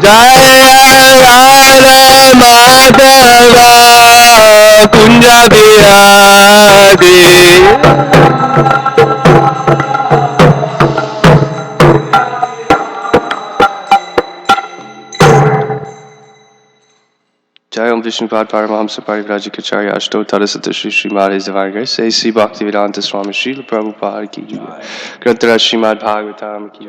Jaya Radha Madhava Kunja Bihari. Jai Om Vishnu Pad Paramahamsa Parivrajikacharya Ashto Tadasata Shri Srimad Divine Grace A.C. Bhaktivedanta Swami Srila Prabhupada Ki Grantara Srimad Bhagavatam Ki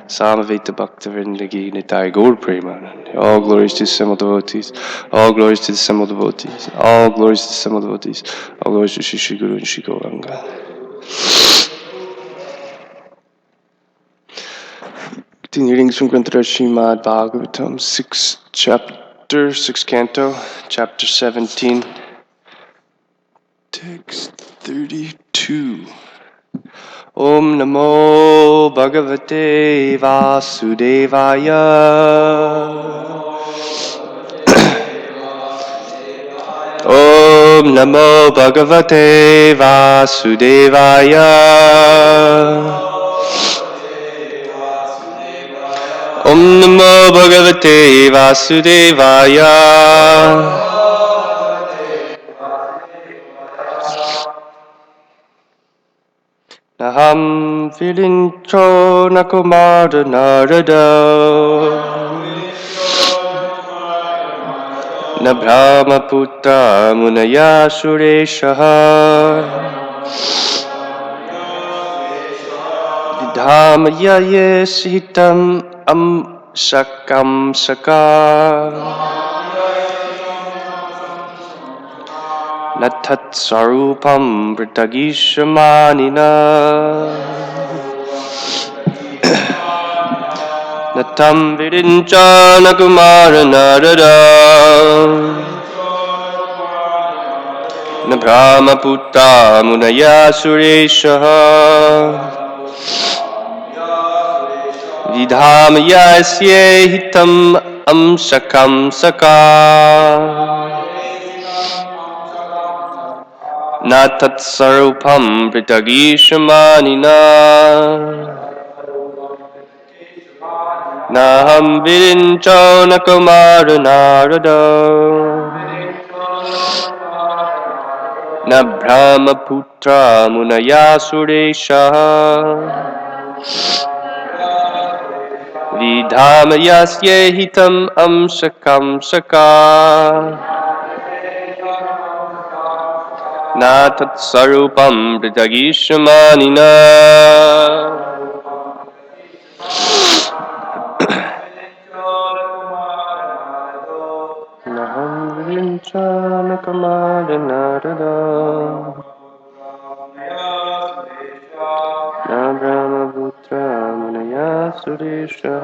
Samaveta Bhaktivinoda Ki Nitai Gaur Premanand. All glories to the assembled devotees. All glories to the assembled devotees. All glories to the assembled devotees. All glories to Shri Shri Guru and Shri Gauranga. Continuing from Grantara Srimad Bhagavatam, 6th chapter, 6th canto, chapter 17. Text 32. Om Namo Bhagavate Vasudevaya. Om Namo Bhagavate Vasudevaya. Om Namo Bhagavate Vasudevaya. Naham Vilincho Nakumara Narada Na Brahma Putra Munaya Sureshaha Vidhamaya Yesitam Am Shakam Shaka Natat Sarupam Pritagishamanina Natam Vidincha Nakumara Narada Na Brahma Putra Munaya Sureshaha Vidhamaya Hitam Am Shakam Saka Natat Sarupam Pritagishamanina Naham Virincho Nakumara Narada Na Brahma Putra Munaya Suresha Vidhamayasye Hitam Amshakam Shaka Natat Sarupam Pritagishamanina Nakamada Narada Na Brahma Putra Munaya Suresha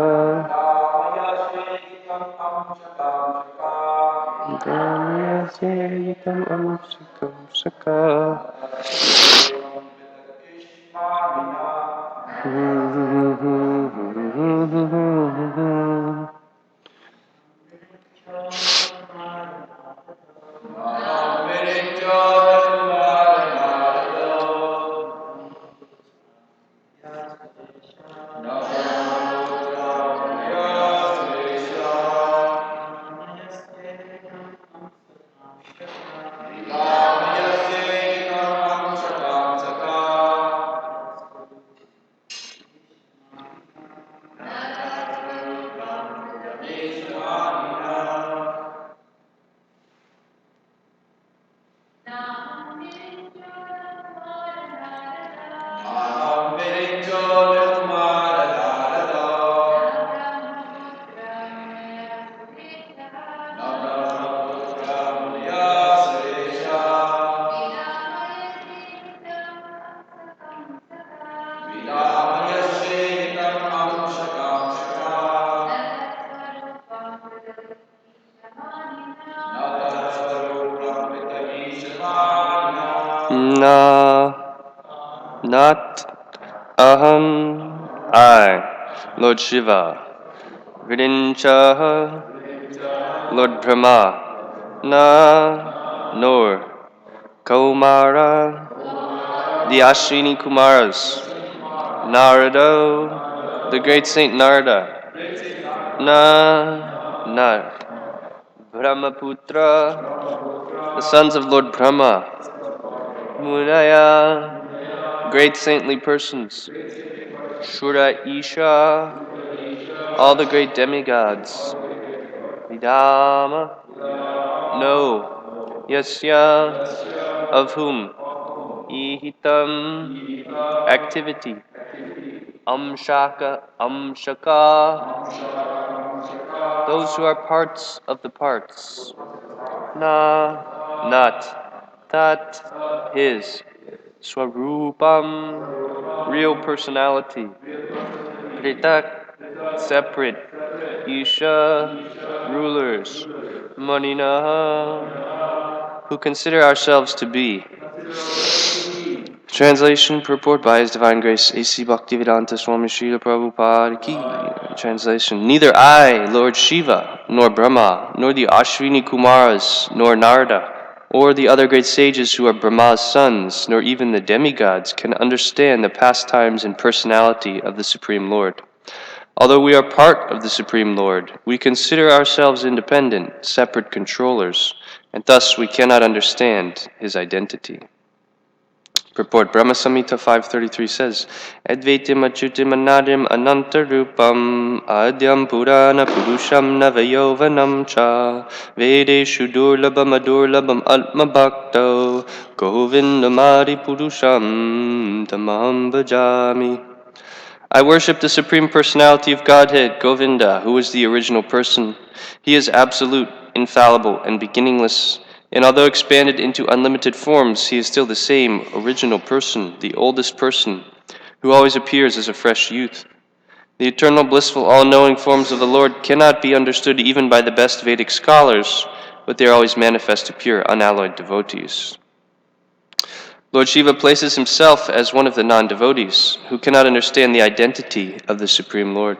Dhamyaseyitam Amsakam Saka Not Aham, I, Lord Shiva, Vidincha, Lord Brahma, Na, nor, Kaumara, the Ashwini Kumaras, Narado, the great Saint Narada, Na Brahmaputra, the sons of Lord Brahma, Munaya, great saintly persons, Shura Isha, all the great demigods, Vidama, no, Yasya, of whom, Ihitam, activity, Amshaka, those who are parts of the parts, not, Tat, his, Swarupam, real personality, Kritak, separate, Isha, rulers, Manina, who consider ourselves to be. Translation, purport by His Divine Grace, A.C. Bhaktivedanta Swami Srila Prabhupada Ki. Translation, neither I, Lord Shiva, nor Brahma, nor the Ashwini Kumaras, nor Narada, or the other great sages who are Brahma's sons, nor even the demigods, can understand the pastimes and personality of the Supreme Lord. Although we are part of the Supreme Lord, we consider ourselves independent, separate controllers, and thus we cannot understand His identity. Purport, Brahma Samhita 533 says, Advaitim achyutim anadim anantarupam adyam purana purusham navayovanam cha vedeshu durlabam adurlabam atma bhakto govindamadi purusham tamaham bhajami. I worship the Supreme Personality of Godhead, Govinda, who is the original person. He is absolute, infallible, and beginningless. And although expanded into unlimited forms, he is still the same original person, the oldest person, who always appears as a fresh youth. The eternal, blissful, all-knowing forms of the Lord cannot be understood even by the best Vedic scholars, but they are always manifest to pure, unalloyed devotees. Lord Shiva places himself as one of the non-devotees, who cannot understand the identity of the Supreme Lord.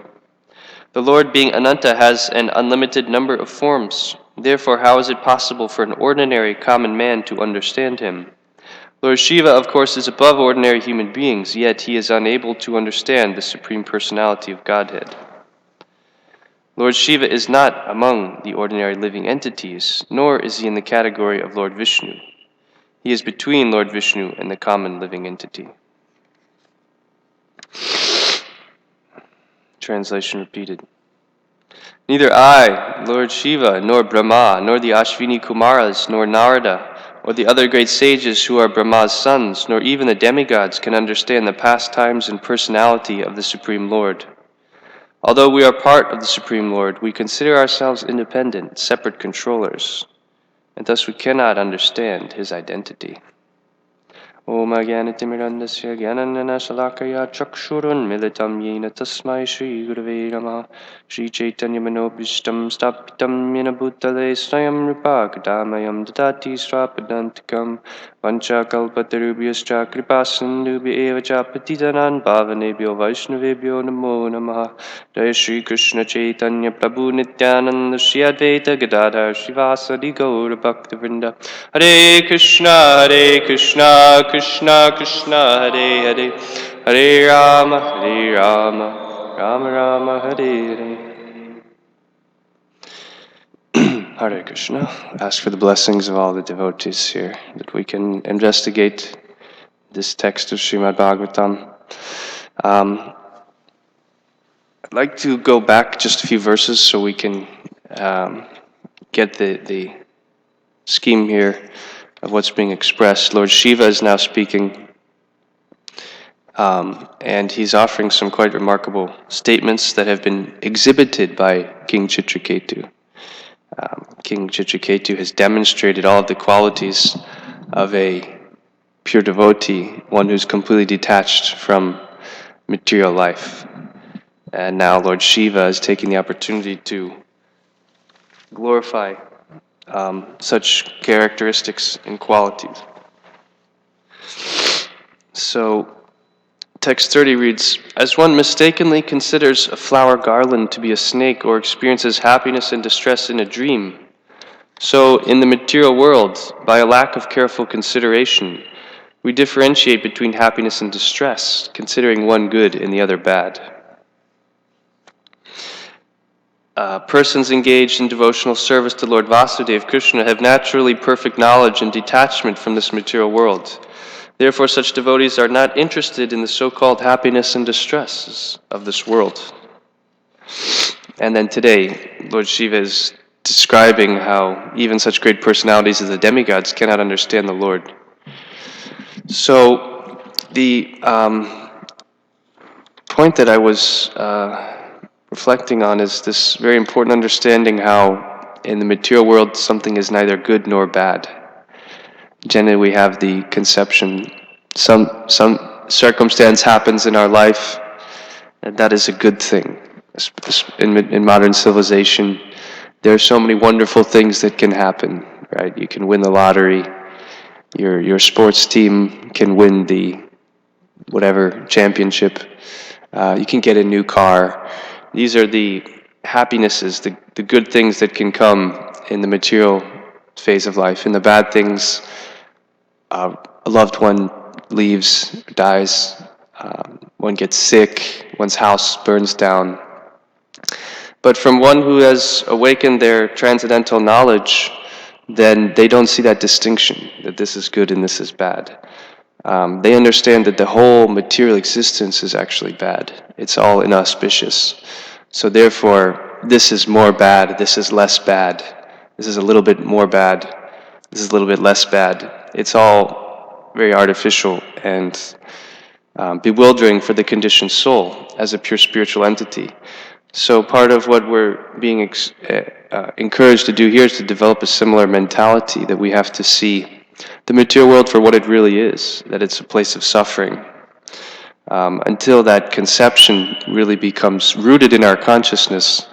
The Lord, being Ananta, has an unlimited number of forms. Therefore, how is it possible for an ordinary common man to understand him? Lord Shiva, of course, is above ordinary human beings, yet he is unable to understand the Supreme Personality of Godhead. Lord Shiva is not among the ordinary living entities, nor is he in the category of Lord Vishnu. He is between Lord Vishnu and the common living entity. Translation repeated. Neither I, Lord Shiva, nor Brahma, nor the Ashwini Kumaras, nor Narada, or the other great sages who are Brahma's sons, nor even the demigods can understand the pastimes and personality of the Supreme Lord. Although we are part of the Supreme Lord, we consider ourselves independent, separate controllers, and thus we cannot understand His identity. Om Agyanatimirandasya Gyananana Shalakaya Chakshurun Militam Yena Tasmai Shri Gurave Namaha Shri Chaitanya Manobhishtam Stapitam Yena Bhutale Swayam Rupa Kadamayam Dadati Srapadantikam Vancha Kalpatarubhyascha Kripasindubhya Eva Cha Patitanan Bhavanebhyo Vaishnavebhyo Namo Namaha Jai Shri Krishna Chaitanya Prabhu Nityananda Shri Advaita Gadadhar Shivasadi Gaura Bhaktivinoda Hare Krishna Krishna Krishna Hare Hare Hare Rama Rama Hare Hare. Hare Krishna. Ask for the blessings of all the devotees here that we can investigate this text of Srimad Bhagavatam. I'd like to go back just a few verses so we can get the scheme here of what's being expressed. Lord Shiva is now speaking, and he's offering some quite remarkable statements that have been exhibited by King Chitraketu. King Chitraketu has demonstrated all of the qualities of a pure devotee, one who's completely detached from material life. And now Lord Shiva is taking the opportunity to glorify such characteristics and qualities. So, text 30 reads, As one mistakenly considers a flower garland to be a snake or experiences happiness and distress in a dream, so in the material world, by a lack of careful consideration, we differentiate between happiness and distress, considering one good and the other bad. Persons engaged in devotional service to Lord Vasudeva Krishna have naturally perfect knowledge and detachment from this material world. Therefore, such devotees are not interested in the so-called happiness and distresses of this world. And then today, Lord Shiva is describing how even such great personalities as the demigods cannot understand the Lord. So, the point that I was reflecting on is this very important understanding how in the material world something is neither good nor bad. Generally we have the conception some circumstance happens in our life and that is a good thing. In modern civilization there are so many wonderful things that can happen, right? You can win the lottery, your sports team can win the whatever championship, you can get a new car. These are the happinesses, the good things that can come in the material phase of life. In the bad things, a loved one leaves, dies, one gets sick, one's house burns down. But from one who has awakened their transcendental knowledge, then they don't see that distinction, that this is good and this is bad. They understand that the whole material existence is actually bad. It's all inauspicious. So therefore, this is more bad, this is less bad, this is a little bit more bad, this is a little bit less bad. It's all very artificial and bewildering for the conditioned soul as a pure spiritual entity. So part of what we're being encouraged to do here is to develop a similar mentality, that we have to see the material world for what it really is, that it's a place of suffering. Until that conception really becomes rooted in our consciousness,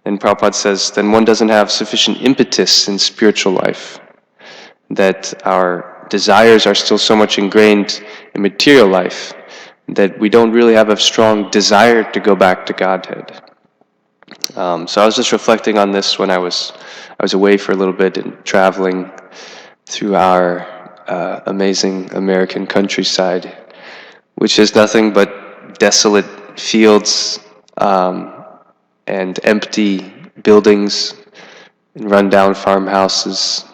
and Prabhupada says, then one doesn't have sufficient impetus in spiritual life, that our desires are still so much ingrained in material life that we don't really have a strong desire to go back to Godhead. So I was just reflecting on this when I was away for a little bit and traveling through our amazing American countryside, which is nothing but desolate fields and empty buildings and rundown farmhouses,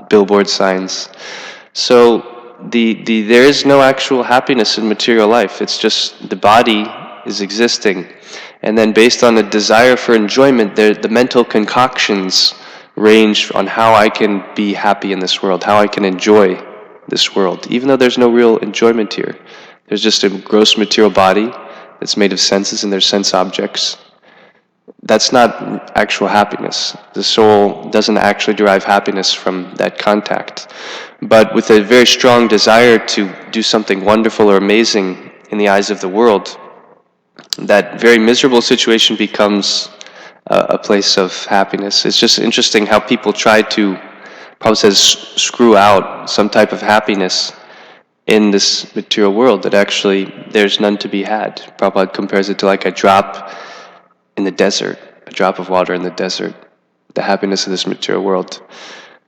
billboard signs. So there is no actual happiness in material life. It's just the body is existing. And then based on the desire for enjoyment, the mental concoctions range on how I can be happy in this world, how I can enjoy this world, even though there's no real enjoyment here. There's just a gross material body that's made of senses and there's sense objects. That's not actual happiness. The soul doesn't actually derive happiness from that contact. But with a very strong desire to do something wonderful or amazing in the eyes of the world, that very miserable situation becomes a place of happiness. It's just interesting how people try to, Prabhupada says, screw out some type of happiness in this material world, that actually there's none to be had. Prabhupada compares it to like a drop in the desert, a drop of water in the desert, the happiness of this material world.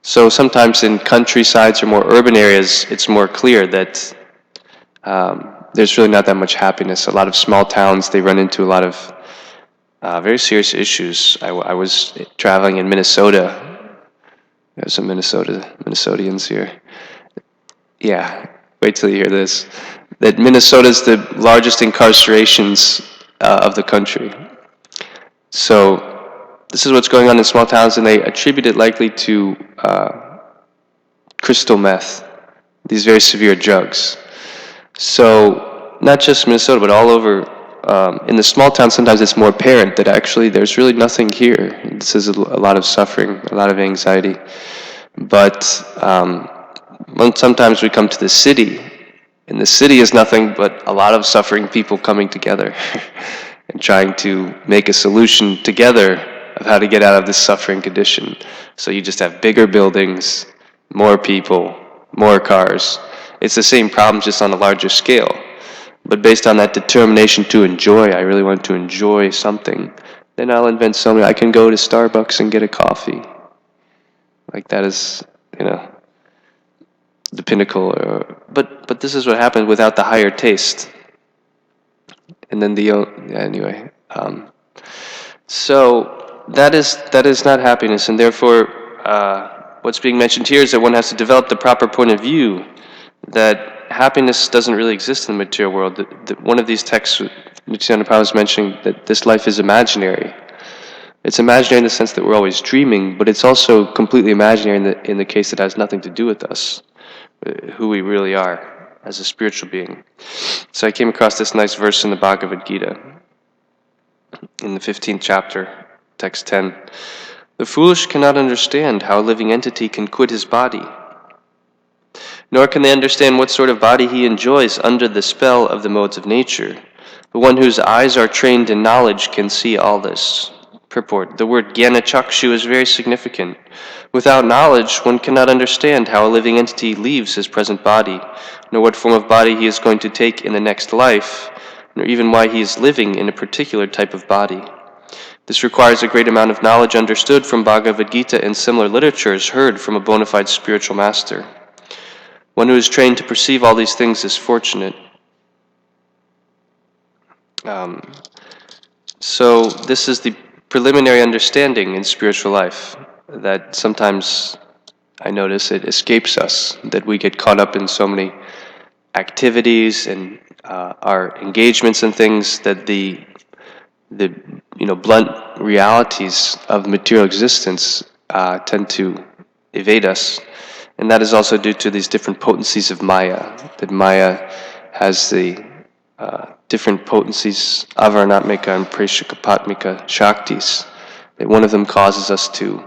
So sometimes in countrysides or more urban areas, it's more clear that there's really not that much happiness. A lot of small towns, they run into a lot of very serious issues. I was traveling in Minnesota. There's some Minnesotians here. Yeah, wait till you hear this. That Minnesota's the largest incarcerations of the country. So this is what's going on in small towns, and they attribute it likely to crystal meth, these very severe drugs. So not just Minnesota, but all over, in the small towns, sometimes it's more apparent that actually there's really nothing here. This is a lot of suffering, a lot of anxiety. But sometimes we come to the city, and the city is nothing but a lot of suffering people coming together and trying to make a solution together of how to get out of this suffering condition. So you just have bigger buildings, more people, more cars. It's the same problem, just on a larger scale. But based on that determination to enjoy, I really want to enjoy something, then I'll invent something. I can go to Starbucks and get a coffee. Like that is, the pinnacle. But this is what happens without the higher taste. And then anyway. So that is not happiness, and therefore what's being mentioned here is that one has to develop the proper point of view that happiness doesn't really exist in the material world. One of these texts, Nityananda Prabhu is mentioning that this life is imaginary. It's imaginary in the sense that we're always dreaming, but it's also completely imaginary in the case that it has nothing to do with us, who we really are as a spiritual being. So I came across this nice verse in the Bhagavad Gita, in the 15th chapter, text 10. The foolish cannot understand how a living entity can quit his body, nor can they understand what sort of body he enjoys under the spell of the modes of nature. The one whose eyes are trained in knowledge can see all this. Purport. The word Jnana Chakshu is very significant. Without knowledge, one cannot understand how a living entity leaves his present body, nor what form of body he is going to take in the next life, nor even why he is living in a particular type of body. This requires a great amount of knowledge understood from Bhagavad Gita and similar literatures heard from a bona fide spiritual master. One who is trained to perceive all these things is fortunate. So this is the preliminary understanding in spiritual life, that sometimes I notice it escapes us, that we get caught up in so many activities and our engagements and things that the blunt realities of material existence tend to evade us. And that is also due to these different potencies of Maya, that Maya has the different potencies, avaranatmika and preshikapatmika shaktis, that one of them causes us to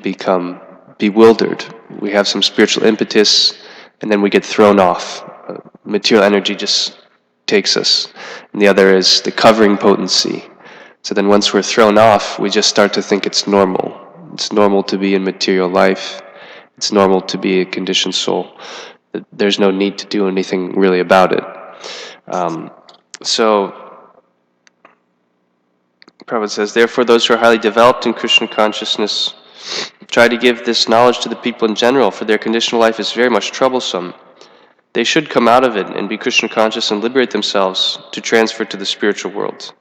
become bewildered. We have some spiritual impetus, and then we get thrown off. Material energy just takes us. And the other is the covering potency. So then once we're thrown off, we just start to think it's normal. It's normal to be in material life. It's normal to be a conditioned soul. There's no need to do anything really about it. So Prabhupada says, therefore those who are highly developed in Krishna consciousness try to give this knowledge to the people in general, for their conditional life is very much troublesome. They should come out of it and be Krishna conscious and liberate themselves to transfer to the spiritual world.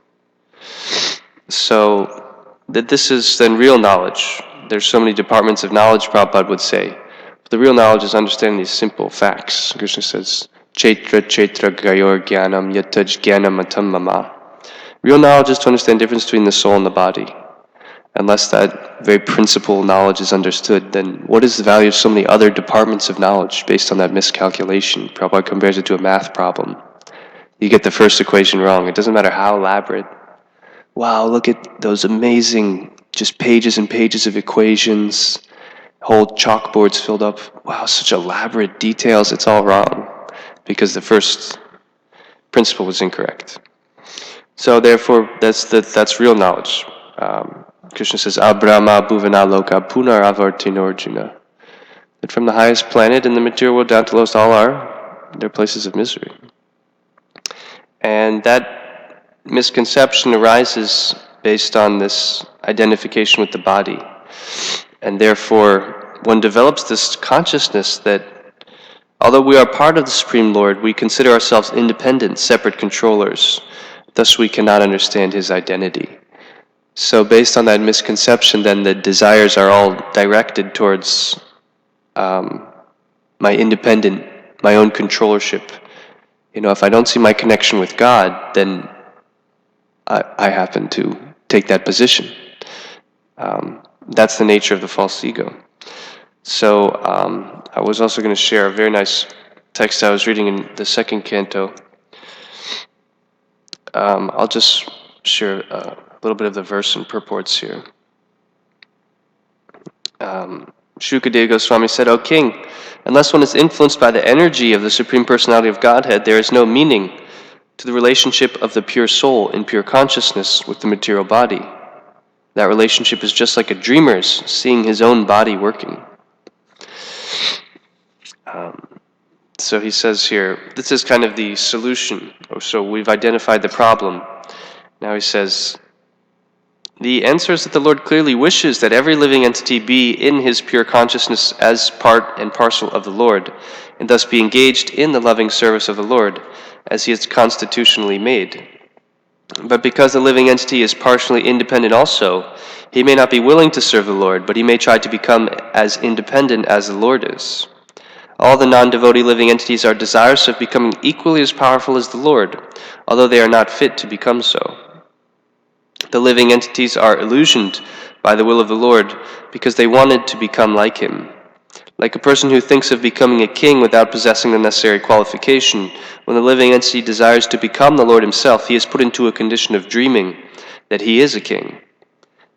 So that this is then real knowledge. There's so many departments of knowledge, Prabhupada would say. But the real knowledge is understanding these simple facts. Krishna says, Chaitra gayor jnanam yataj jnanam atam mama. Real knowledge is to understand the difference between the soul and the body. Unless that very principal knowledge is understood, then what is the value of so many other departments of knowledge based on that miscalculation? Prabhupada compares it to a math problem. You get the first equation wrong. It doesn't matter how elaborate. Wow, look at those amazing, just pages and pages of equations, whole chalkboards filled up. Wow, such elaborate details. It's all wrong because the first principle was incorrect. So therefore, that's real knowledge. Krishna says, Abrahma bhuvana loka punar avartinorjuna. That from the highest planet in the material world down to lowest, all they're places of misery. And that misconception arises based on this identification with the body. And therefore, one develops this consciousness that although we are part of the Supreme Lord, we consider ourselves independent, separate controllers. Thus we cannot understand his identity. So based on that misconception, then the desires are all directed towards my independent, my own controllership. If I don't see my connection with God, then I happen to take that position. That's the nature of the false ego. So I was also going to share a very nice text I was reading in the second canto. I'll just share a little bit of the verse and purports here. Shukadeva Goswami said, O king, unless one is influenced by the energy of the Supreme Personality of Godhead, there is no meaning to the relationship of the pure soul in pure consciousness with the material body. That relationship is just like a dreamer's seeing his own body working. So he says here, this is kind of the solution. So we've identified the problem. Now he says, the answer is that the Lord clearly wishes that every living entity be in his pure consciousness as part and parcel of the Lord, and thus be engaged in the loving service of the Lord, as he is constitutionally made. But because the living entity is partially independent also, he may not be willing to serve the Lord, but he may try to become as independent as the Lord is. All the non-devotee living entities are desirous of becoming equally as powerful as the Lord, although they are not fit to become so. The living entities are illusioned by the will of the Lord because they wanted to become like him. Like a person who thinks of becoming a king without possessing the necessary qualification, when the living entity desires to become the Lord himself, he is put into a condition of dreaming that he is a king.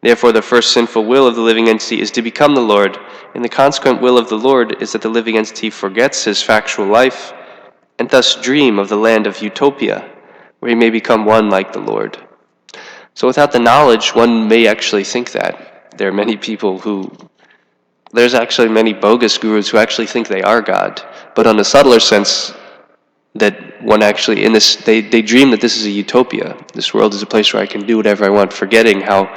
Therefore, the first sinful will of the living entity is to become the Lord, and the consequent will of the Lord is that the living entity forgets his factual life, and thus dream of the land of utopia, where he may become one like the Lord. So without the knowledge, one may actually think that. There are many people there's actually many bogus gurus who actually think they are God, but on a subtler sense, that one actually, they dream that this is a utopia. This world is a place where I can do whatever I want, forgetting how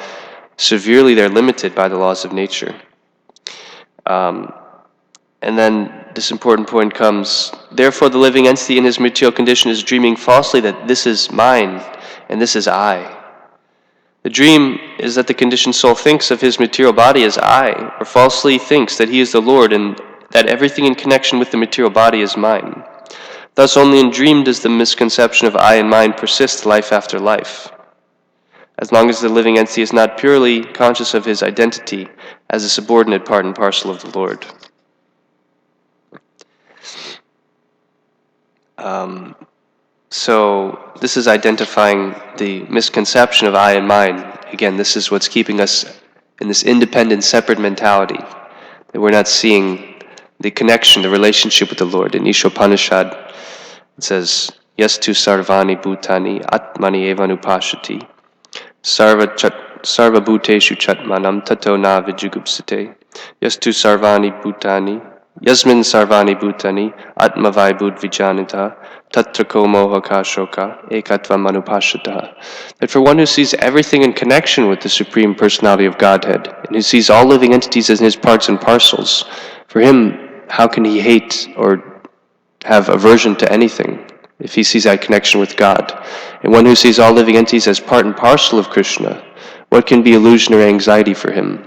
severely they're limited by the laws of nature. And then this important point comes, therefore the living entity in his material condition is dreaming falsely that this is mine and this is I. The dream is that the conditioned soul thinks of his material body as I, or falsely thinks that he is the Lord and that everything in connection with the material body is mine. Thus only in dream does the misconception of I and mine persist life after life, as long as the living entity is not purely conscious of his identity as a subordinate part and parcel of the Lord. So this is identifying the misconception of I and mine. Again, this is what's keeping us in this independent, separate mentality, that we're not seeing the connection, the relationship with the Lord. In Ishopanishad, it says, Yastu sarvani bhutani atmani evanupashati sarva bhuteshu chatmanam tato na vijugupsate Yastu sarvani bhutani Yasmin sarvani bhutani atmavai bhut vijanita tatra ko moha kashoka ekatva manupashata. That for one who sees everything in connection with the Supreme Personality of Godhead, and who sees all living entities as his parts and parcels, for him, how can he hate or have aversion to anything if he sees that connection with God? And one who sees all living entities as part and parcel of Krishna, what can be illusion or anxiety for him?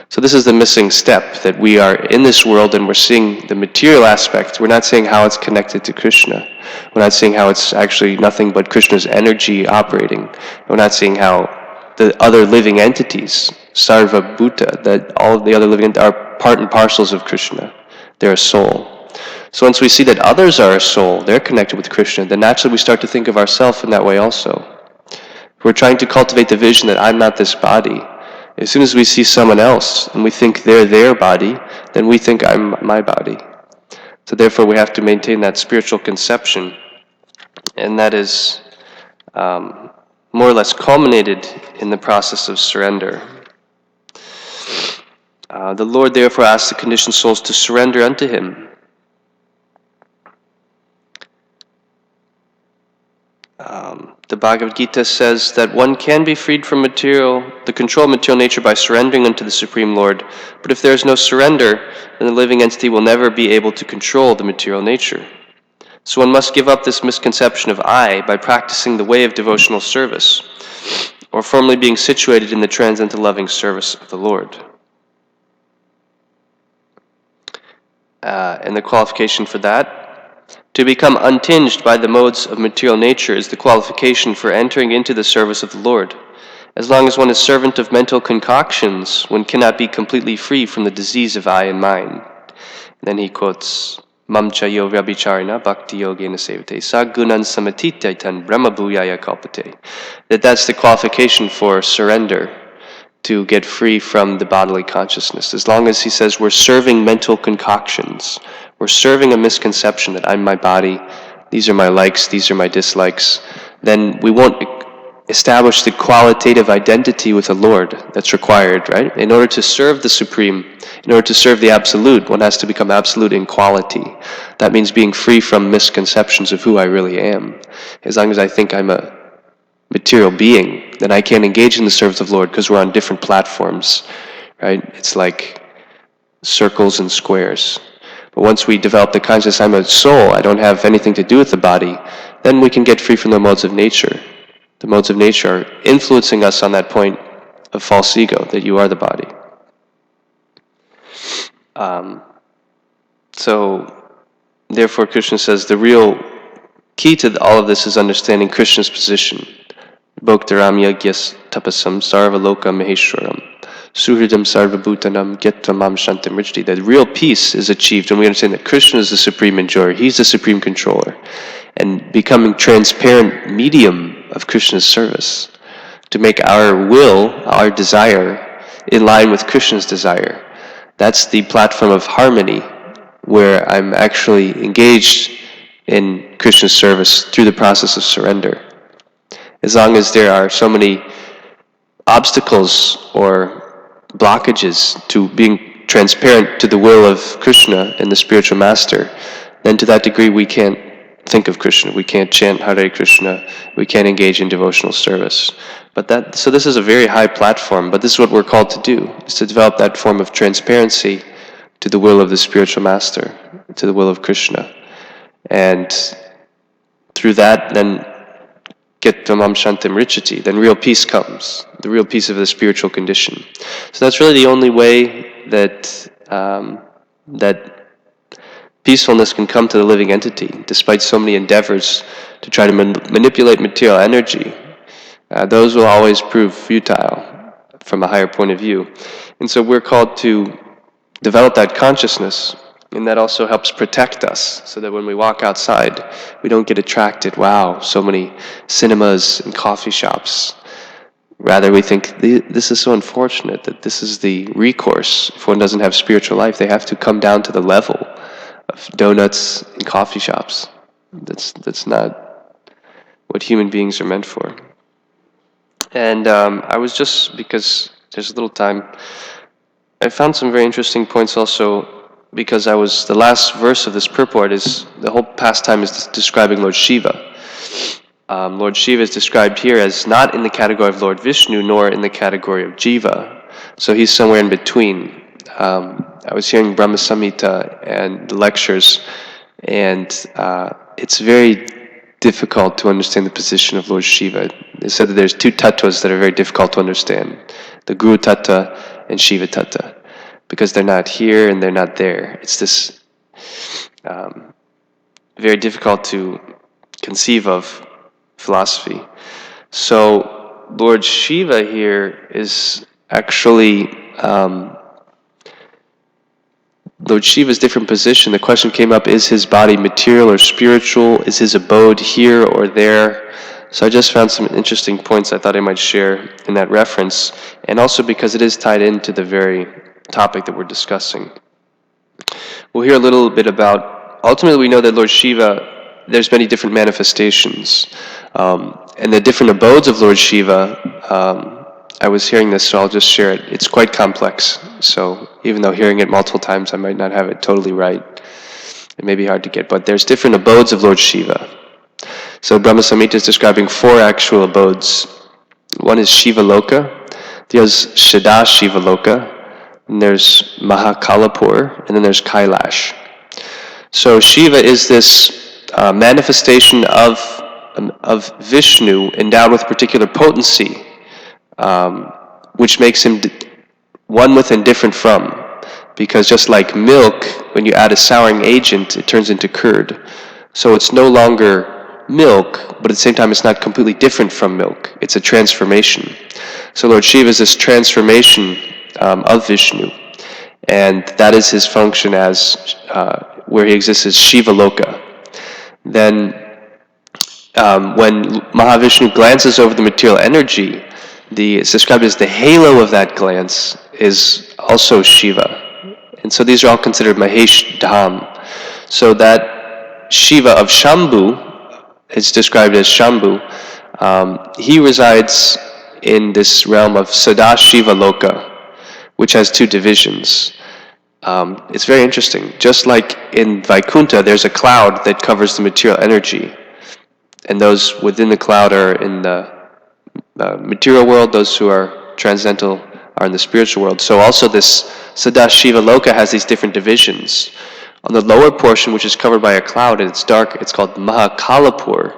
So this is the missing step, that we are in this world and we're seeing the material aspect. We're not seeing how it's connected to Krishna. We're not seeing how it's actually nothing but Krishna's energy operating. We're not seeing how the other living entities, Sarva Bhuta, that all of the other living entities are part and parcels of Krishna. They're a soul. So once we see that others are a soul, they're connected with Krishna, then naturally we start to think of ourselves in that way also. We're trying to cultivate the vision that I'm not this body. As soon as we see someone else and we think they're their body, then we think I'm my body. So therefore we have to maintain that spiritual conception, and that is more or less culminated in the process of surrender. The Lord therefore asks the conditioned souls to surrender unto him. The Bhagavad Gita says that one can be freed from the control of material nature by surrendering unto the Supreme Lord, but if there is no surrender, then the living entity will never be able to control the material nature. So one must give up this misconception of I by practicing the way of devotional service, or firmly being situated in the transcendental loving service of the Lord. And the qualification for that? To become untinged by the modes of material nature is the qualification for entering into the service of the Lord. As long as one is servant of mental concoctions, one cannot be completely free from the disease of I and mine. And then he quotes, Mam chayo vyabhicharina bhakti yogena sevate sagunan samatitaitan brahma bhuyaya kalpate. That's the qualification for surrender, to get free from the bodily consciousness. As long as he says we're serving mental concoctions, we're serving a misconception that I'm my body, these are my likes, these are my dislikes, then we won't establish the qualitative identity with the Lord that's required, right? In order to serve the Supreme, in order to serve the Absolute, one has to become absolute in quality. That means being free from misconceptions of who I really am. As long as I think I'm a material being, then I can't engage in the service of the Lord because we're on different platforms, right? It's like circles and squares. But once we develop the consciousness, I'm a soul, I don't have anything to do with the body, then we can get free from the modes of nature. the modes of nature, are influencing us on that point of false ego, that you are the body. So, therefore, Krishna says the real key to all of this is understanding Krishna's position. Bhoktaram yagyas tapasam sarvaloka maheshwaram suhridam sarvabhutanam gyatvam shantam richti. That real peace is achieved when we understand that Krishna is the supreme enjoyer. He's the supreme controller. And becoming transparent medium of Krishna's service to make our will, our desire, in line with Krishna's desire. That's the platform of harmony, where I'm actually engaged in Krishna's service through the process of surrender. As long as there are so many obstacles or blockages to being transparent to the will of Krishna and the spiritual master, then to that degree we can't think of Krishna, we can't chant Hare Krishna, we can't engage in devotional service. So this is a very high platform, but this is what we're called to do, is to develop that form of transparency to the will of the spiritual master, to the will of Krishna. And through that, then get tamam shantam richati, then real peace comes, the real peace of the spiritual condition. So that's really the only way that that peacefulness can come to the living entity, despite so many endeavors to try to manipulate material energy. Those will always prove futile from a higher point of view. And so we're called to develop that consciousness, and that also helps protect us, so that when we walk outside, we don't get attracted, wow, so many cinemas and coffee shops. Rather, we think, this is so unfortunate that this is the recourse. If one doesn't have spiritual life, they have to come down to the level of donuts and coffee shops. That's not what human beings are meant for. And I was just, because there's a little time, I found some very interesting points also, because the last verse of this purport is, the whole pastime is describing Lord Shiva. Lord Shiva is described here as not in the category of Lord Vishnu, nor in the category of Jiva. So he's somewhere in between. I was hearing Brahma Samhita and the lectures, and it's very difficult to understand the position of Lord Shiva. They said that there's two tattvas that are very difficult to understand, the Guru tattva and Shiva tattva, because they're not here and they're not there. It's this very difficult to conceive of philosophy. So Lord Shiva here is actually Lord Shiva's different position. The question came up, is his body material or spiritual? Is his abode here or there? So I just found some interesting points I thought I might share in that reference, and also because it is tied into the very topic that we're discussing. We'll hear a little bit about, ultimately we know that Lord Shiva, there's many different manifestations, and the different abodes of Lord Shiva, I was hearing this, so I'll just share it. It's quite complex, so even though hearing it multiple times, I might not have it totally right. It may be hard to get, but there's different abodes of Lord Shiva. So Brahma Samhita is describing 4 actual abodes. One is Shiva Loka, the other is Shada Shiva Loka, and there's Mahakalapur, and then there's Kailash. So Shiva is this manifestation of Vishnu endowed with particular potency, which makes him one with and different from. Because just like milk, when you add a souring agent, it turns into curd. So it's no longer milk, but at the same time it's not completely different from milk. It's a transformation. So Lord Shiva is this transformation of Vishnu. And that is his function as, where he exists as Shiva Loka. Then when Mahavishnu glances over the material energy, it's described as the halo of that glance is also Shiva. And so these are all considered Mahesh Dham. So that Shiva of Shambhu is described as Shambhu. He resides in this realm of Sada Shiva Loka, which has 2 divisions. It's very interesting. Just like in Vaikuntha, there's a cloud that covers the material energy. And those within the cloud are in the material world, those who are transcendental are in the spiritual world. So also this Sadashiva Loka has these different divisions. On the lower portion, which is covered by a cloud and it's dark, it's called Mahakalapur,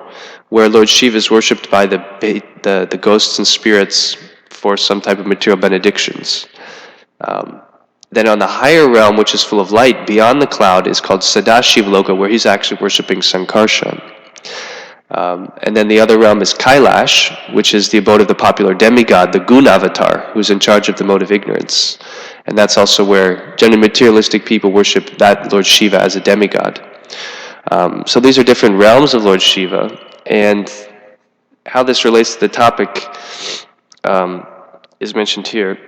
where Lord Shiva is worshipped by the ghosts and spirits for some type of material benedictions. Then on the higher realm, which is full of light, beyond the cloud, is called Sadashiva Loka, where he's actually worshipping Sankarshan. And then the other realm is Kailash, which is the abode of the popular demigod, the Gun Avatar, who's in charge of the mode of ignorance. And that's also where generally materialistic people worship that Lord Shiva as a demigod. So these are different realms of Lord Shiva, and how this relates to the topic is mentioned here.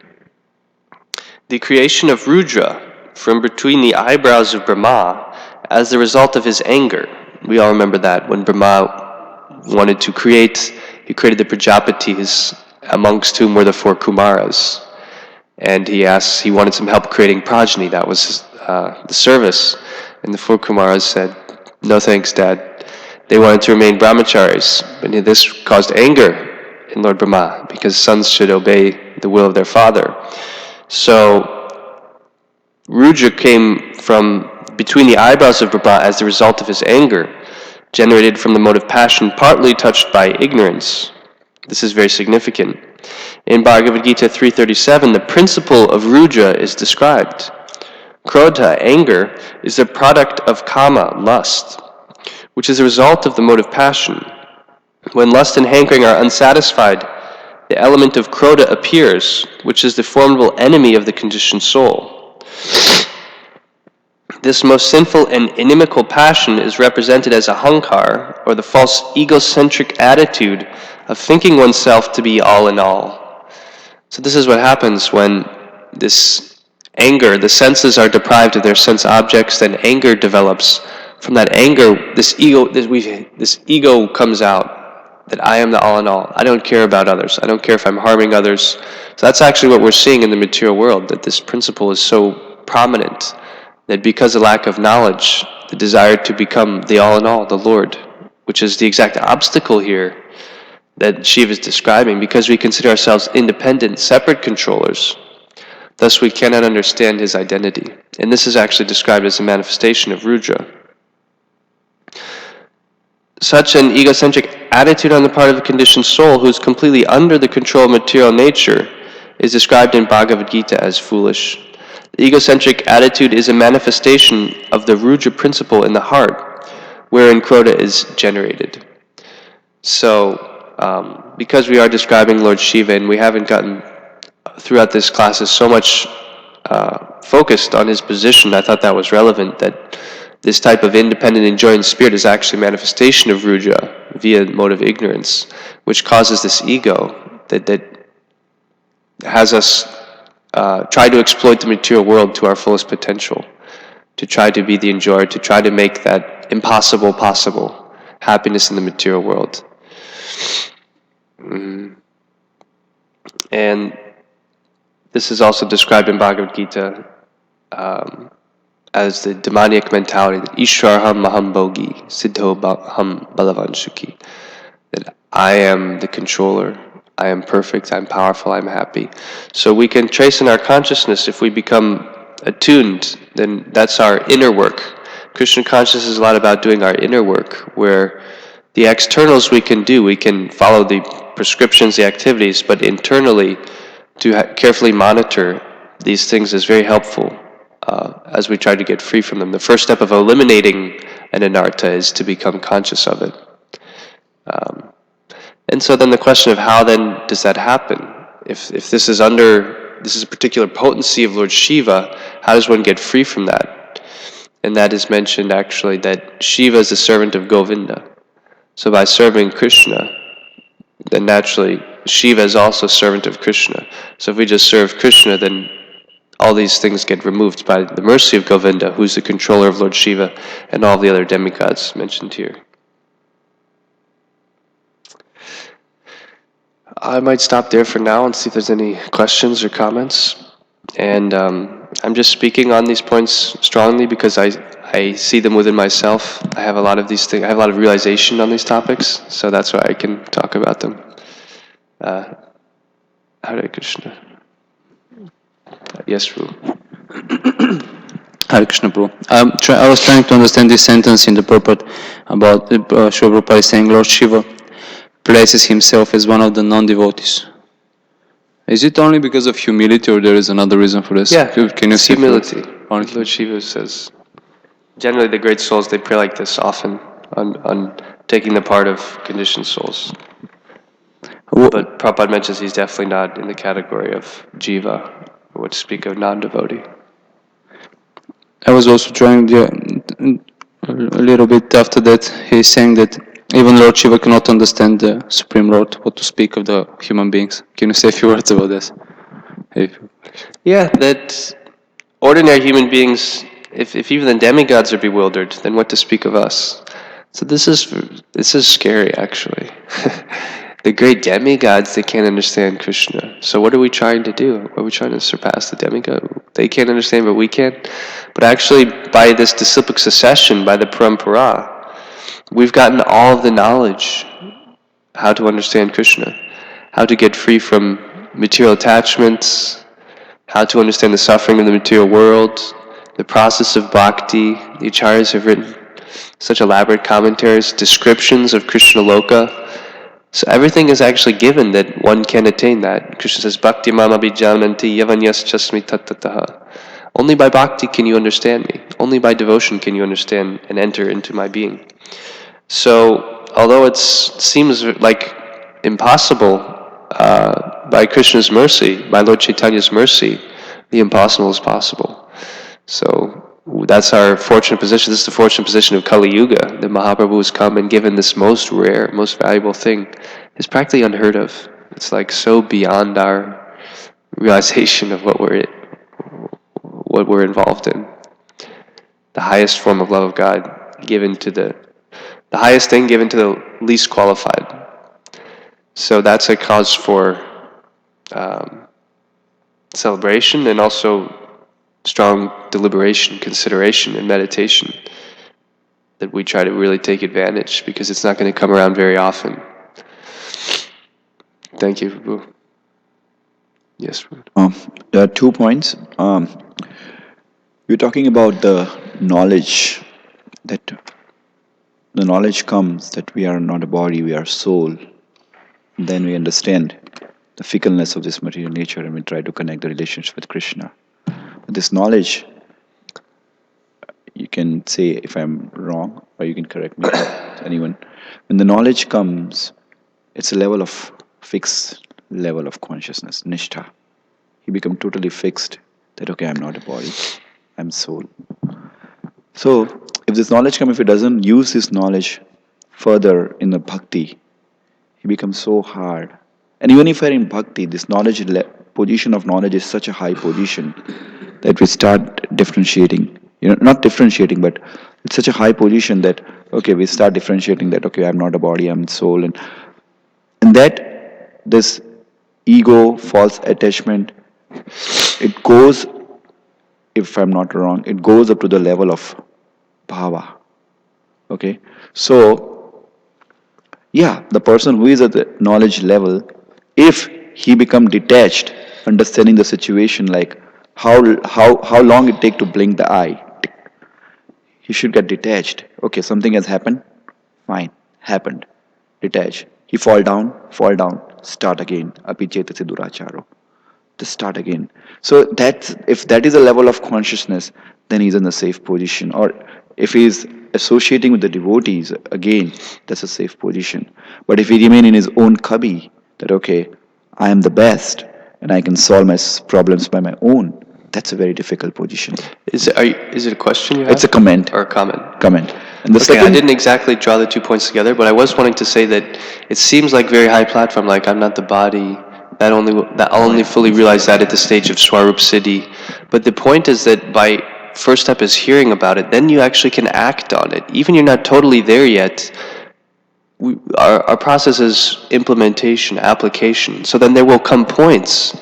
The creation of Rudra from between the eyebrows of Brahma as the result of his anger. We all remember that when Brahma wanted to create, he created the Prajapatis, amongst whom were the 4 Kumaras. And he wanted some help creating progeny. That was the service. And the 4 Kumaras said, "No thanks, Dad." They wanted to remain brahmacharis. And this caused anger in Lord Brahma, because sons should obey the will of their father. So Rudra came from between the eyebrows of Brahma as the result of his anger, generated from the mode of passion, partly touched by ignorance. This is very significant. In Bhagavad Gita 3:37, the principle of Rudra is described. Krodha, anger, is the product of kama, lust, which is a result of the mode of passion. When lust and hankering are unsatisfied, the element of krodha appears, which is the formidable enemy of the conditioned soul. This most sinful and inimical passion is represented as ahankar, or the false egocentric attitude of thinking oneself to be all in all. So this is what happens when this anger, the senses are deprived of their sense objects, then anger develops. From that anger, this ego comes out, that I am the all in all. I don't care about others. I don't care if I'm harming others. So that's actually what we're seeing in the material world, that this principle is so prominent, that because of lack of knowledge, the desire to become the all in all, the Lord, which is the exact obstacle here that Shiva is describing, because we consider ourselves independent, separate controllers. Thus we cannot understand his identity. And this is actually described as a manifestation of Rudra. Such an egocentric attitude on the part of a conditioned soul who is completely under the control of material nature is described in Bhagavad Gita as foolish. The egocentric attitude is a manifestation of the Rudra principle in the heart, wherein Krodha is generated. So, because we are describing Lord Shiva, and we haven't gotten throughout this classes so much focused on his position, I thought that was relevant, that this type of independent enjoying spirit is actually a manifestation of Rudra via mode of ignorance, which causes this ego that has us try to exploit the material world to our fullest potential, to try to be the enjoyer, to try to make that impossible possible, happiness in the material world. And this is also described in Bhagavad Gita as the demoniac mentality, that Ishwarham Maham Bhogi, Siddho Ham Balavan Sukhi, that I am the controller, I am perfect, I'm powerful, I'm happy. So we can trace in our consciousness, if we become attuned, then that's our inner work. Krishna consciousness is a lot about doing our inner work, where the externals we can follow the prescriptions, the activities, but internally to carefully monitor these things is very helpful as we try to get free from them. The first step of eliminating an anartha is to become conscious of it. And so then the question of how then does that happen? If this is a particular potency of Lord Shiva, how does one get free from that? And that is mentioned actually, that Shiva is a servant of Govinda. So by serving Krishna, then naturally Shiva is also a servant of Krishna. So if we just serve Krishna, then all these things get removed by the mercy of Govinda, who's the controller of Lord Shiva and all the other demigods mentioned here. I might stop there for now and see if there's any questions or comments. And I'm just speaking on these points strongly because I see them within myself. I have a lot of these things. I have a lot of realization on these topics, so that's why I can talk about them. Hare Krishna. Yes, Ru. Hare Krishna Prabhu. I was trying to understand this sentence in the purport about Srila Prabhupada is saying Lord Shiva places himself as one of the non-devotees. Is it only because of humility or there is another reason for this? Yeah, Can you it's say humility. Lord Shiva says, generally the great souls, they pray like this often on taking the part of conditioned souls. But Prabhupada mentions he's definitely not in the category of jiva, or what to speak of non-devotee. I was also trying a little bit after that. He's saying that even Lord Shiva cannot understand the Supreme Lord, what to speak of the human beings. Can you say a few words about this? Yeah, that ordinary human beings, if even the demigods are bewildered, then what to speak of us? So this is scary, actually. The great demigods, they can't understand Krishna. So what are we trying to do? Are we trying to surpass the demigod? They can't understand, but we can. But actually, by this disciplic succession, by the parampara, we've gotten all of the knowledge how to understand Krishna, how to get free from material attachments, how to understand the suffering of the material world, the process of bhakti. The acharyas have written such elaborate commentaries, descriptions of Krishna Loka. So everything is actually given that one can attain that. Krishna says, Bhakti mama bijananti yavanyas chasmi tattataha. Only by bhakti can you understand me. Only by devotion can you understand and enter into my being. So, although it seems like impossible, by Krishna's mercy, by Lord Chaitanya's mercy, the impossible is possible. So that's our fortunate position. This is the fortunate position of Kali Yuga. The Mahaprabhu has come and given this most rare, most valuable thing. It's practically unheard of. It's like so beyond our realization of what we're involved in. The highest form of love of God given to the highest thing given to the least qualified. So that's a cause for celebration and also strong deliberation, consideration, and meditation, that we try to really take advantage, because it's not going to come around very often. Thank you, Prabhu. Yes, Prabhu. There are 2 points. You're talking about the knowledge, that the knowledge comes that we are not a body, we are soul. Then we understand the fickleness of this material nature and we try to connect the relationship with Krishna. But this knowledge, you can say if I'm wrong or you can correct me, anyone. When the knowledge comes, it's a level of fixed level of consciousness, nishtha. You become totally fixed that, okay, I'm not a body, I'm soul. So, if this knowledge comes, if he doesn't use this knowledge further in the bhakti, he becomes so hard. And even if we're in bhakti, this knowledge, position of knowledge is such a high position that we start differentiating. Not differentiating, but it's such a high position that, okay, we start differentiating that, okay, I'm not a body, I'm soul. And that, this ego, false attachment, it goes, if I'm not wrong, it goes up to the level of bhava. Okay? So, yeah, the person who is at the knowledge level, if he become detached, understanding the situation, like how long it take to blink the eye, he should get detached. Okay, something has happened, fine, happened, detach. He fall down, start again. Api chetasi duracharo. Just start again. So that's, if that is a level of consciousness, then he's in a safe position. Or if he's associating with the devotees, again, that's a safe position. But if he remain in his own cubby, that okay, I am the best and I can solve my problems by my own, that's a very difficult position. Is it a question you have? It's a comment. Or a comment? Comment. And the Okay, second, I didn't exactly draw the 2 points together, but I was wanting to say that it seems like very high platform, like I'm not the body. I'll only fully realize that at the stage of Swarup Siddhi. But the point is that by first step is hearing about it, then you actually can act on it. Even you're not totally there yet, our process is implementation, application. So then there will come points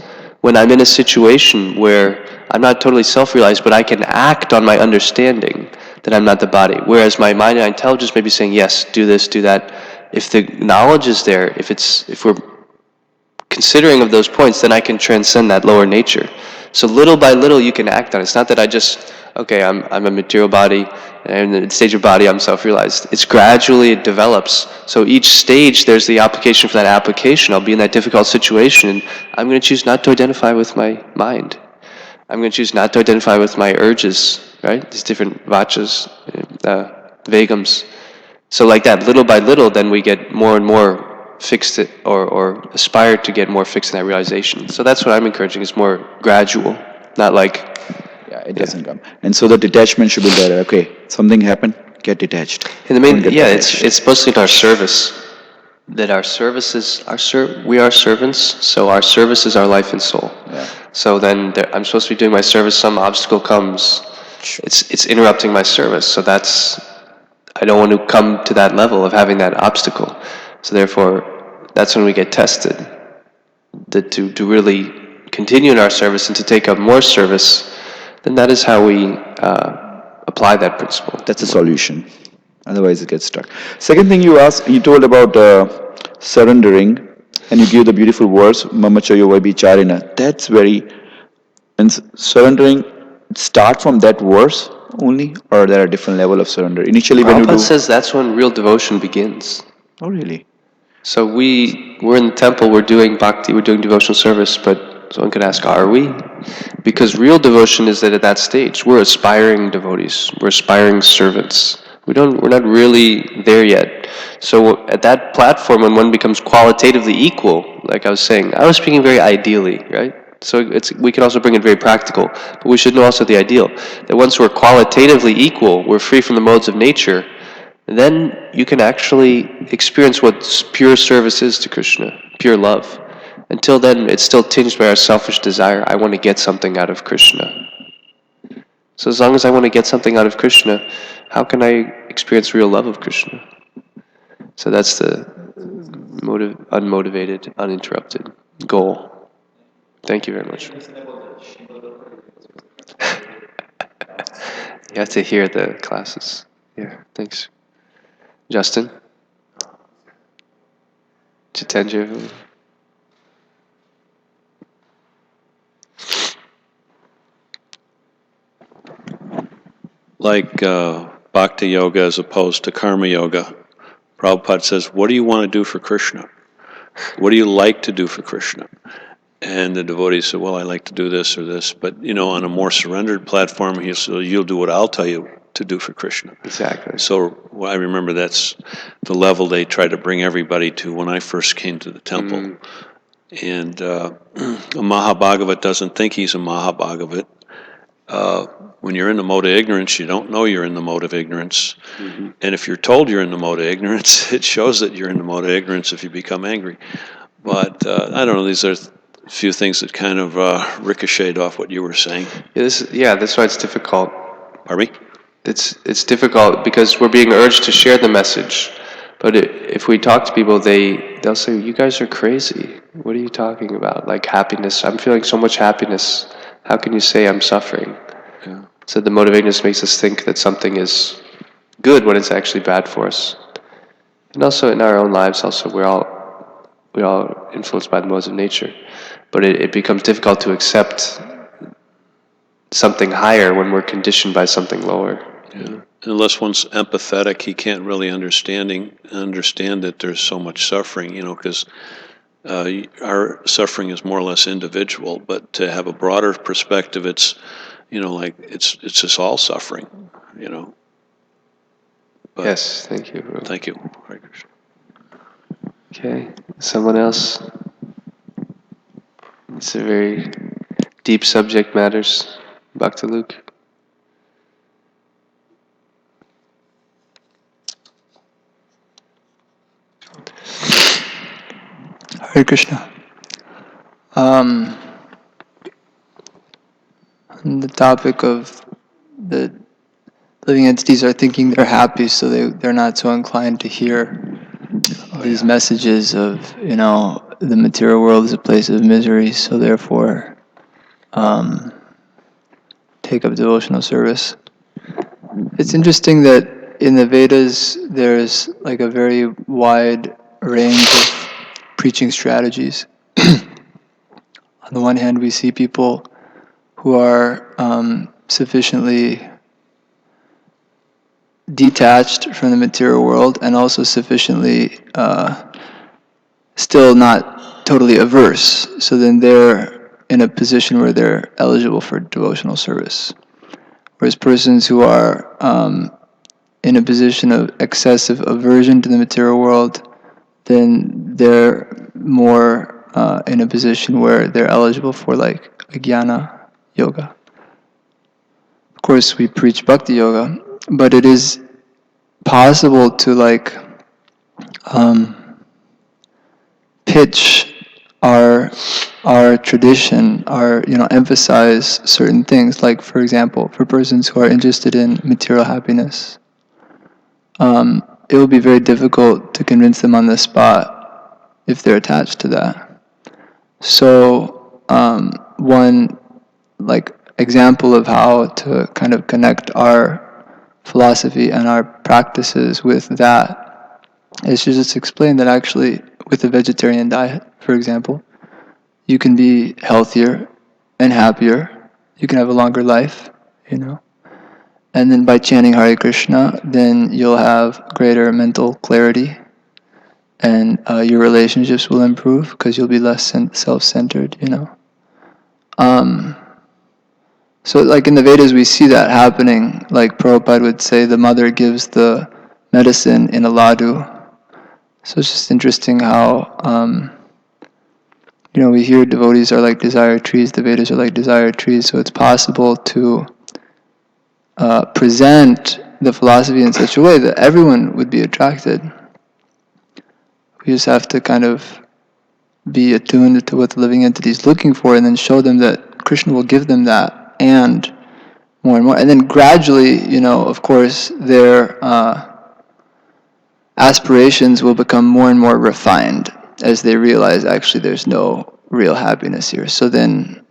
when I'm in a situation where I'm not totally self-realized, but I can act on my understanding that I'm not the body. Whereas my mind and intelligence may be saying, yes, do this, do that. If the knowledge is there, if we're considering of those points, then I can transcend that lower nature. So little by little you can act on it. It's not that I just okay, I'm a material body, and in the stage of body, I'm self-realized. It's gradually, it develops. So each stage, there's the application for that application. I'll be in that difficult situation, and I'm going to choose not to identify with my mind. I'm going to choose not to identify with my urges, right? These different vachas, vegams. So like that, little by little, then we get more and more fixed it, or aspire to get more fixed in that realization. So that's what I'm encouraging, is more gradual, not like, It doesn't come. And so the detachment should be there. Okay, something happened, get detached. in the main, Don't get yeah, attached. it's mostly in our service, that our services, we are servants, so our service is our life and soul. Yeah. So then I'm supposed to be doing my service, some obstacle comes, it's interrupting my service, so I don't want to come to that level of having that obstacle. So therefore, that's when we get tested, to really continue in our service and to take up more service. Then that is how we apply that principle. That's the solution. Otherwise, it gets stuck. Second thing you told about surrendering, and you give the beautiful verse, Mamachayo Vaibhicharina. That's very, and surrendering, start from that verse only, or there are different level of surrender? Initially, when you do. Prabhupada says that's when real devotion begins. Oh, really? So we're in the temple, we're doing bhakti, we're doing devotional service, but someone could ask, are we? Because real devotion is that at that stage, we're aspiring devotees, we're aspiring servants. We're not really there yet. So at that platform, when one becomes qualitatively equal, like I was saying, I was speaking very ideally, right? So we can also bring it very practical, but we should know also the ideal, that once we're qualitatively equal, we're free from the modes of nature, then you can actually experience what pure service is to Krishna, pure love. Until then, it's still tinged by our selfish desire. I want to get something out of Krishna. So as long as I want to get something out of Krishna, how can I experience real love of Krishna? So that's the unmotivated, uninterrupted goal. Thank you very much. You have to hear the classes. Yeah, thanks. Justin? Jitendra? Like bhakti yoga as opposed to karma yoga, Prabhupada says, what do you want to do for Krishna? What do you like to do for Krishna? And the devotee said, well, I like to do this or this. But, on a more surrendered platform, he'll say, you'll do what I'll tell you to do for Krishna. Exactly. So I remember that's the level they tried to bring everybody to when I first came to the temple. And a Mahabhagavat doesn't think he's a Mahabhagavat. When you're in the mode of ignorance, you don't know you're in the mode of ignorance. Mm-hmm. And if you're told you're in the mode of ignorance, it shows that you're in the mode of ignorance if you become angry. But I don't know, these are a few things that kind of ricocheted off what you were saying. Yeah, that's why it's difficult. Pardon me? It's difficult because we're being urged to share the message. But if we talk to people, they'll say, you guys are crazy. What are you talking about? Like happiness. I'm feeling so much happiness. How can you say I'm suffering? Yeah. So the motivatedness makes us think that something is good when it's actually bad for us. And also in our own lives, also we're all influenced by the modes of nature. But it becomes difficult to accept something higher when we're conditioned by something lower. Yeah. Unless one's empathetic, he can't really understand that there's so much suffering, because our suffering is more or less individual. But to have a broader perspective, it's like it's just all suffering, But Yes, thank you. Thank you. Hare Krishna. Okay, someone else? It's a very deep subject matters. Bhakti Luke. Hare Krishna. On the topic of the living entities are thinking they're happy, so they're not so inclined to hear these messages of, the material world is a place of misery, so therefore take up devotional service. It's interesting that in the Vedas there's like a very wide range of preaching strategies. On the one hand, we see people who are sufficiently detached from the material world and also sufficiently still not totally averse. So then they're in a position where they're eligible for devotional service. Whereas persons who are in a position of excessive aversion to the material world, then they're more in a position where they're eligible for like a jnana yoga. Of course, we preach bhakti yoga, but it is possible to like pitch our tradition, emphasize certain things. Like, for example, for persons who are interested in material happiness, it will be very difficult to convince them on the spot if they're attached to that. So, one like example of how to kind of connect our philosophy and our practices with that is to just explain that actually with a vegetarian diet, for example, you can be healthier and happier. You can have a longer life, And then by chanting Hare Krishna, then you'll have greater mental clarity, and your relationships will improve because you'll be less self-centered, So like in the Vedas, we see that happening. Like Prabhupada would say, the mother gives the medicine in a ladu. So it's just interesting how, we hear devotees are like desire trees, the Vedas are like desire trees, so it's possible to present the philosophy in such a way that everyone would be attracted. We just have to kind of be attuned to what the living entity is looking for and then show them that Krishna will give them that and more. And then gradually, of course, their aspirations will become more and more refined as they realize actually there's no real happiness here. So then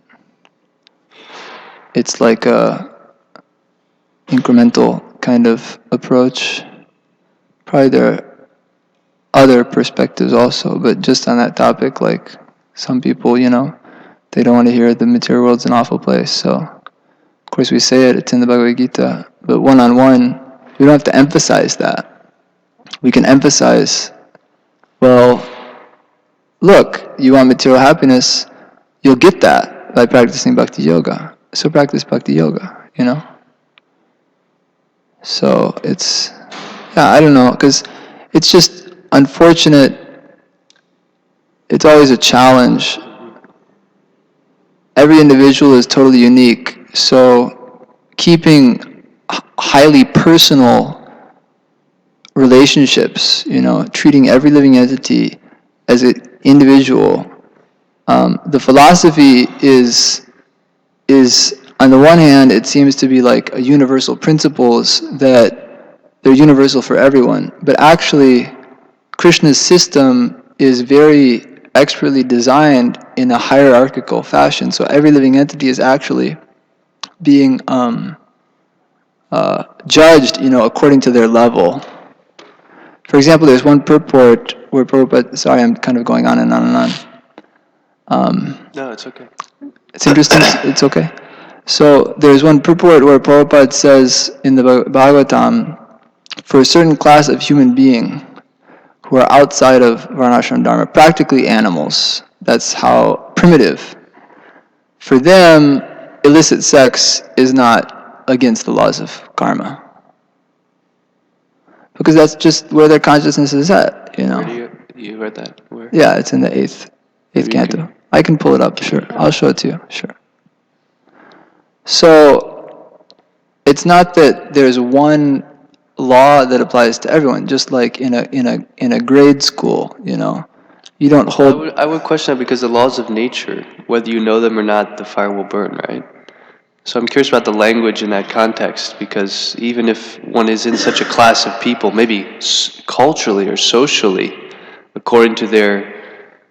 it's like a incremental kind of approach. Probably there are other perspectives also, but just on that topic, like some people, they don't want to hear the material world's an awful place. So, of course, we say it's in the Bhagavad Gita, but one-on-one, we don't have to emphasize that. We can emphasize, well, look, you want material happiness, you'll get that by practicing bhakti yoga. So practice bhakti yoga, So it's, I don't know, because it's just unfortunate. It's always a challenge. Every individual is totally unique, so keeping highly personal relationships, treating every living entity as an individual. The philosophy is on the one hand, it seems to be like a universal principles that they're universal for everyone, but actually Krishna's system is very expertly designed in a hierarchical fashion. So every living entity is actually being judged, according to their level. For example, there's one purport where Prabhupada, sorry, I'm kind of going on and on and on. No, it's okay. It's interesting, it's okay. So there's one purport where Prabhupada says in the Bhagavatam, for a certain class of human being who are outside of Varnashram Dharma, practically animals, that's how primitive. For them, illicit sex is not against the laws of karma. Because that's just where their consciousness is at, Where do you read that? Where? Yeah, it's in the eighth canto. I can pull it up, sure. I'll show it to you, sure. So, it's not that there's one law that applies to everyone, just like in a grade school, You don't hold... I would question that because the laws of nature, whether you know them or not, the fire will burn, right? So I'm curious about the language in that context, because even if one is in such a class of people, maybe culturally or socially, according to their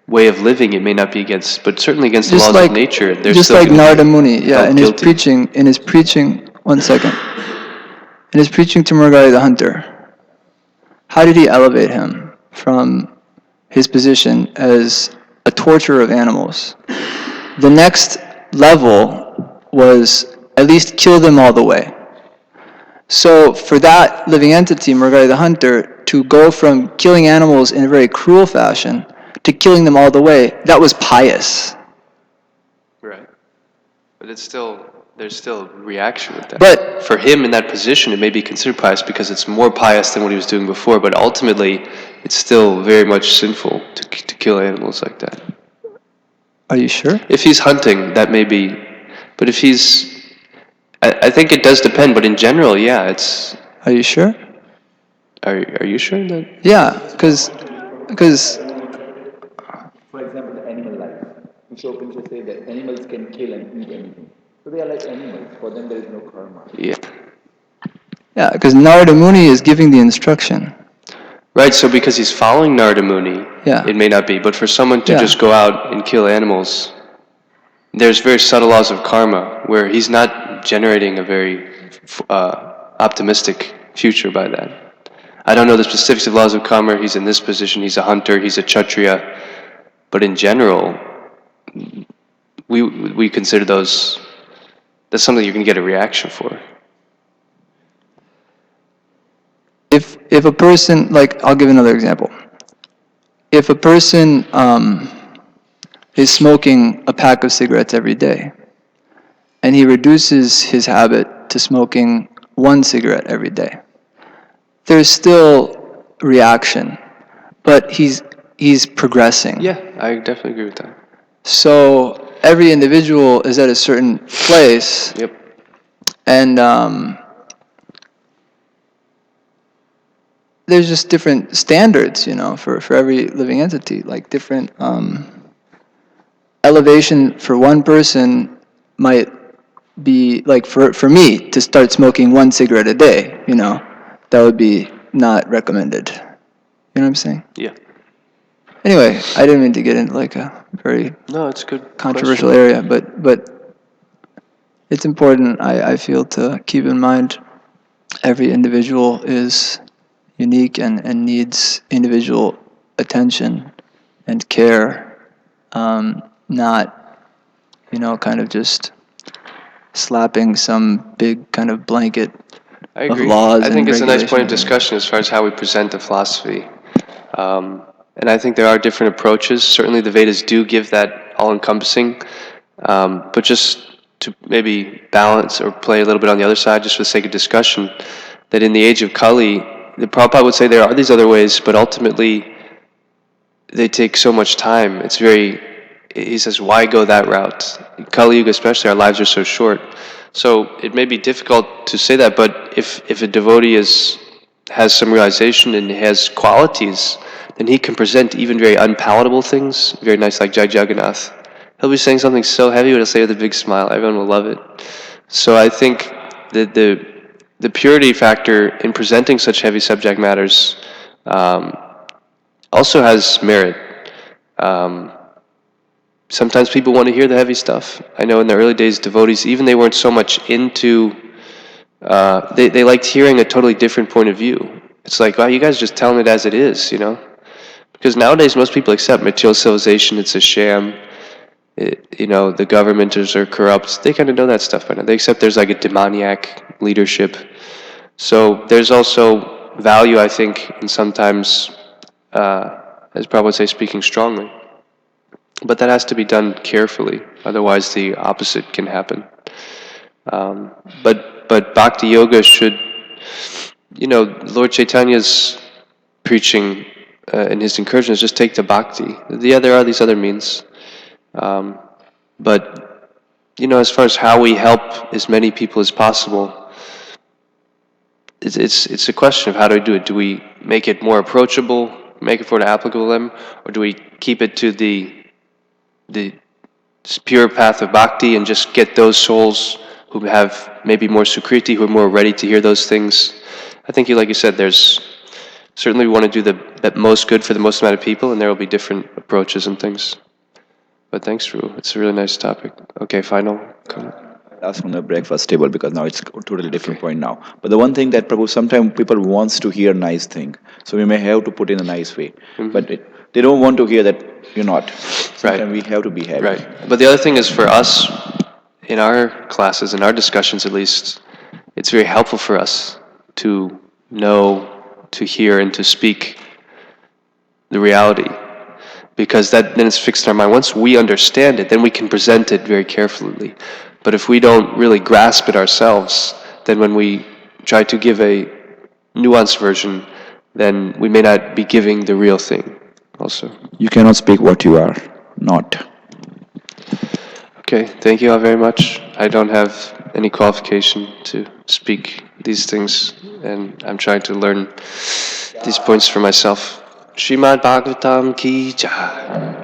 way of living, it may not be against, but certainly against the laws of nature. Just like Narada Muni, in his preaching, one second, in his preaching to Murugari the hunter, how did he elevate him from his position as a torturer of animals? The next level was at least kill them all the way. So for that living entity, Mrigai the hunter, to go from killing animals in a very cruel fashion to killing them all the way, that was pious. Right. But there's still reaction with that. But for him in that position, it may be considered pious because it's more pious than what he was doing before, but ultimately, it's still very much sinful to kill animals like that. are you sure? If he's hunting, that may be, but if he's, I think it does depend, but in general, yeah, it's... Are you sure? Are you sure that... Yeah, because For example, the animal life. Upanishads say that animals can kill and eat anything. So they are like animals. For them, there is no karma. because Narada Muni is giving the instruction. Right, so because he's following Narada Muni, Yeah. it may not be, but for someone to Yeah. just go out and kill animals, there's very subtle laws of karma where he's not generating a very optimistic future by that. I don't know the specifics of laws of karma. He's in this position, he's a hunter, he's a kshatriya, but in general, we consider that's something you can get a reaction for. If a person, like, I'll give another example. If a person is smoking a pack of cigarettes every day, and he reduces his habit to smoking one cigarette every day, there's still reaction, but he's progressing. Yeah, I definitely agree with that. So every individual is at a certain place, Yep. and there's just different standards, for every living entity, like different elevation for one person might be, like for me to start smoking one cigarette a day, that would be not recommended. You know what I'm saying? Yeah. Anyway, I didn't mean to get into like a very It's a good controversial question. area, but it's important, I feel, to keep in mind every individual is unique and needs individual attention and care, not, kind of just slapping some big kind of blanket I of agree. laws I and think it's a nice point of regulations. discussion as far as how we present the philosophy. And I think there are different approaches. Certainly the Vedas do give that all-encompassing, but just to maybe balance or play a little bit on the other side, just for the sake of discussion, that in the age of Kali, the Prabhupada would say there are these other ways, but ultimately they take so much time. He says, why go that route? In Kali Yuga especially, our lives are so short. So it may be difficult to say that, but if a devotee has some realization and has qualities, then he can present even very unpalatable things, very nice, like Jai Jagannath. He'll be saying something so heavy, but he'll say it with a big smile. Everyone will love it. So I think that the purity factor in presenting such heavy subject matters also has merit. Sometimes people want to hear the heavy stuff. I know in the early days, devotees, even they weren't so much into, they liked hearing a totally different point of view. It's like, wow, you guys just telling it as it is, Because nowadays most people accept material civilization, it's a sham. The governmenters are corrupt. They kind of know that stuff by now. They accept there's like a demoniac leadership. So there's also value, I think, in sometimes, as Prabhupada would say, speaking strongly. But that has to be done carefully, otherwise the opposite can happen. But Bhakti Yoga should, Lord Chaitanya's preaching and his encouragement is just take the Bhakti. Yeah, there are these other means. But, as far as how we help as many people as possible, it's a question of how do we do it. Do we make it more approachable, make it more applicable to them, or do we keep it to the pure path of bhakti and just get those souls who have maybe more sukriti, who are more ready to hear those things? I think, like you said, certainly we want to do the most good for the most amount of people, and there will be different approaches and things. But thanks, Ru. It's a really nice topic. Okay, final comment. Ask from the breakfast table because now it's a totally different point now. But the one thing that Prabhu, sometimes people wants to hear nice thing, so we may have to put in a nice way. But they don't want to hear that you're not. Sometimes we have to be happy. Right. But the other thing is for us, in our classes, in our discussions at least, it's very helpful for us to know, to hear, and to speak the reality, because that then it's fixed in our mind. Once we understand it, then we can present it very carefully. But if we don't really grasp it ourselves, then when we try to give a nuanced version, then we may not be giving the real thing also. You cannot speak what you are not. Okay, thank you all very much. I don't have any qualification to speak these things, and I'm trying to learn these points for myself. Srimad Bhagavatam ki jai.